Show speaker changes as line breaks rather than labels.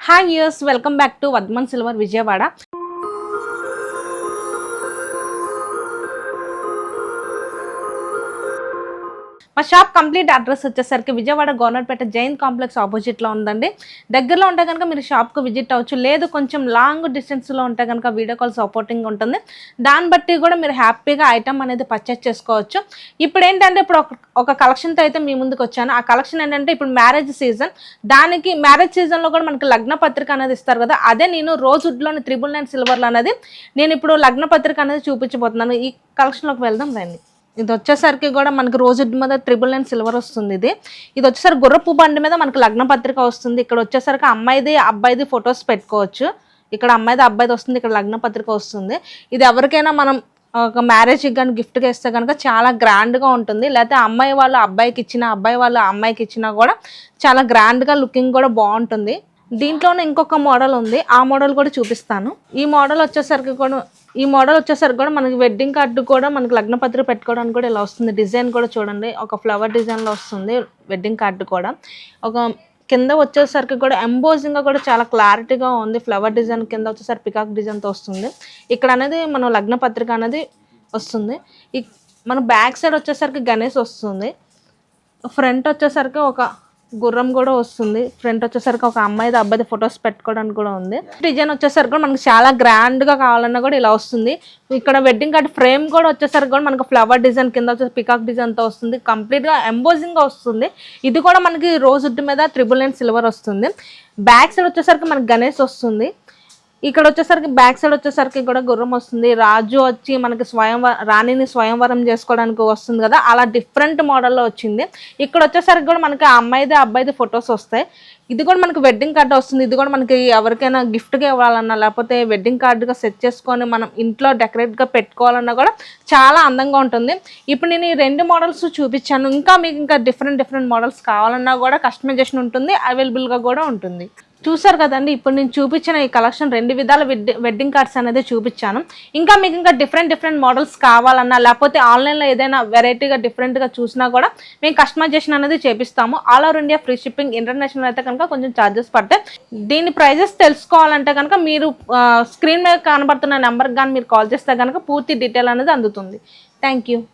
Hi viewers, welcome back to Vardhaman silver Vijayawada. మా shop complete address వచ్చేసరికి Vijayawada Governorpet Jain complex ఆపోజిట్లో ఉందండి. దగ్గరలో ఉంటే కనుక మీరు షాప్కు విజిట్ అవ్వచ్చు, లేదు కొంచెం లాంగ్ డిస్టెన్స్లో ఉంటే కనుక వీడియో కాల్ సపోర్టింగ్ ఉంటుంది. దాన్ని బట్టి కూడా మీరు హ్యాపీగా ఐటమ్ అనేది పర్చేస్ చేసుకోవచ్చు. ఇప్పుడు ఏంటంటే ఇప్పుడు ఒక కలెక్షన్తో అయితే మీ ముందుకు వచ్చాను. ఆ కలెక్షన్ ఏంటంటే ఇప్పుడు మ్యారేజ్ సీజన్, దానికి మ్యారేజ్ సీజన్లో కూడా మనకి లగ్న పత్రిక అనేది ఇస్తారు కదా, అదే నేను రోజ్వుడ్లోని 999 సిల్వర్లో అనేది నేను ఇప్పుడు లగ్న పత్రిక అనేది చూపించబోతున్నాను. ఈ కలెక్షన్లోకి వెళ్దాం రండి. ఇది వచ్చేసరికి కూడా మనకి రోజు మీద 999 సిల్వర్ వస్తుంది. ఇది వచ్చేసరికి గుర్రపు బండి మీద మనకి లగ్న పత్రిక వస్తుంది. ఇక్కడ వచ్చేసరికి అమ్మాయిది అబ్బాయిది ఫొటోస్ పెట్టుకోవచ్చు. ఇక్కడ అమ్మాయిది అబ్బాయిది వస్తుంది, ఇక్కడ లగ్న పత్రిక వస్తుంది. ఇది ఎవరికైనా మనం ఒక మ్యారేజ్కి కానీ గిఫ్ట్గా ఇస్తే కనుక చాలా గ్రాండ్గా ఉంటుంది. లేకపోతే అమ్మాయి వాళ్ళు అబ్బాయికి ఇచ్చినా, అబ్బాయి వాళ్ళు అమ్మాయికి ఇచ్చినా కూడా చాలా గ్రాండ్గా లుకింగ్ కూడా బాగుంటుంది. దీంట్లోనే ఇంకొక మోడల్ ఉంది, ఆ మోడల్ కూడా చూపిస్తాను. ఈ మోడల్ వచ్చేసరికి కూడా మనకి వెడ్డింగ్ కార్డు కూడా మనకి లగ్న పత్రిక పెట్టుకోవడానికి కూడా ఇలా వస్తుంది. డిజైన్ కూడా చూడండి, ఒక ఫ్లవర్ డిజైన్లో వస్తుంది వెడ్డింగ్ కార్డు కూడా. ఒక కింద వచ్చేసరికి కూడా ఎంబోజింగ్గా కూడా చాలా క్లారిటీగా ఉంది. ఫ్లవర్ డిజైన్ కింద వచ్చేసరికి పికాక్ డిజైన్తో వస్తుంది. ఇక్కడ అనేది మనం లగ్న పత్రిక అనేది వస్తుంది. మన బ్యాక్ సైడ్ వచ్చేసరికి గణేష్ వస్తుంది. ఫ్రంట్ వచ్చేసరికి ఒక గుర్రం కూడా వస్తుంది. ఫ్రంట్ వచ్చేసరికి ఒక అమ్మాయిది అబ్బాయిది ఫొటోస్ పెట్టుకోవడానికి కూడా ఉంది. డిజైన్ వచ్చేసరికి కూడా మనకి చాలా గ్రాండ్గా కావాలన్నా కూడా ఇలా వస్తుంది. ఇక్కడ వెడ్డింగ్ కార్డ్ ఫ్రేమ్ కూడా వచ్చేసరికి కూడా మనకి ఫ్లవర్ డిజైన్ కింద వచ్చేసి పికాక్ డిజైన్తో వస్తుంది. కంప్లీట్గా ఎంబోజింగ్గా వస్తుంది. ఇది కూడా మనకి రోజ్వుడ్ మీద 999 సిల్వర్ వస్తుంది. బ్యాక్ సైడ్ వచ్చేసరికి మనకి గణేష్ వస్తుంది. ఇక్కడ వచ్చేసరికి బ్యాక్ సైడ్ వచ్చేసరికి కూడా గుర్రం వస్తుంది. రాజు వచ్చి మనకి రాణిని స్వయంవరం చేసుకోవడానికి వస్తుంది కదా, అలా డిఫరెంట్ మోడల్లో వచ్చింది. ఇక్కడ వచ్చేసరికి కూడా మనకి అమ్మాయిది అబ్బాయిది ఫొటోస్ వస్తాయి. ఇది కూడా మనకి వెడ్డింగ్ కార్డు వస్తుంది. ఇది కూడా మనకి ఎవరికైనా గిఫ్ట్గా ఇవ్వాలన్నా, లేకపోతే వెడ్డింగ్ కార్డుగా సెట్ చేసుకొని మనం ఇంట్లో డెకరేట్గా పెట్టుకోవాలన్నా కూడా చాలా అందంగా ఉంటుంది. ఇప్పుడు నేను ఈ 2 మోడల్స్ చూపించాను. ఇంకా మీకు ఇంకా డిఫరెంట్ మోడల్స్ కావాలన్నా కూడా కస్టమైజేషన్ ఉంటుంది, అవైలబుల్గా కూడా ఉంటుంది. చూసారు కదండి, ఇప్పుడు నేను చూపించిన ఈ కలెక్షన్ 2 విధాల వెడ్డింగ్ కార్డ్స్ అనేది చూపించాను. ఇంకా మీకు ఇంకా డిఫరెంట్ మోడల్స్ కావాలన్నా, లేకపోతే ఆన్లైన్లో ఏదైనా వెరైటీగా డిఫరెంట్గా చూసినా కూడా మేము కస్టమైజేషన్ అనేది చేపిస్తాము. All over India free shipping. International అయితే కనుక కొంచెం ఛార్జెస్ పడతాయి. దీని ప్రైజెస్ తెలుసుకోవాలంటే కనుక మీరు స్క్రీన్ మీద కనబడుతున్న నెంబర్కి కానీ మీరు కాల్ చేస్తే కనుక పూర్తి డీటెయిల్ అనేది అందుతుంది. Thank you.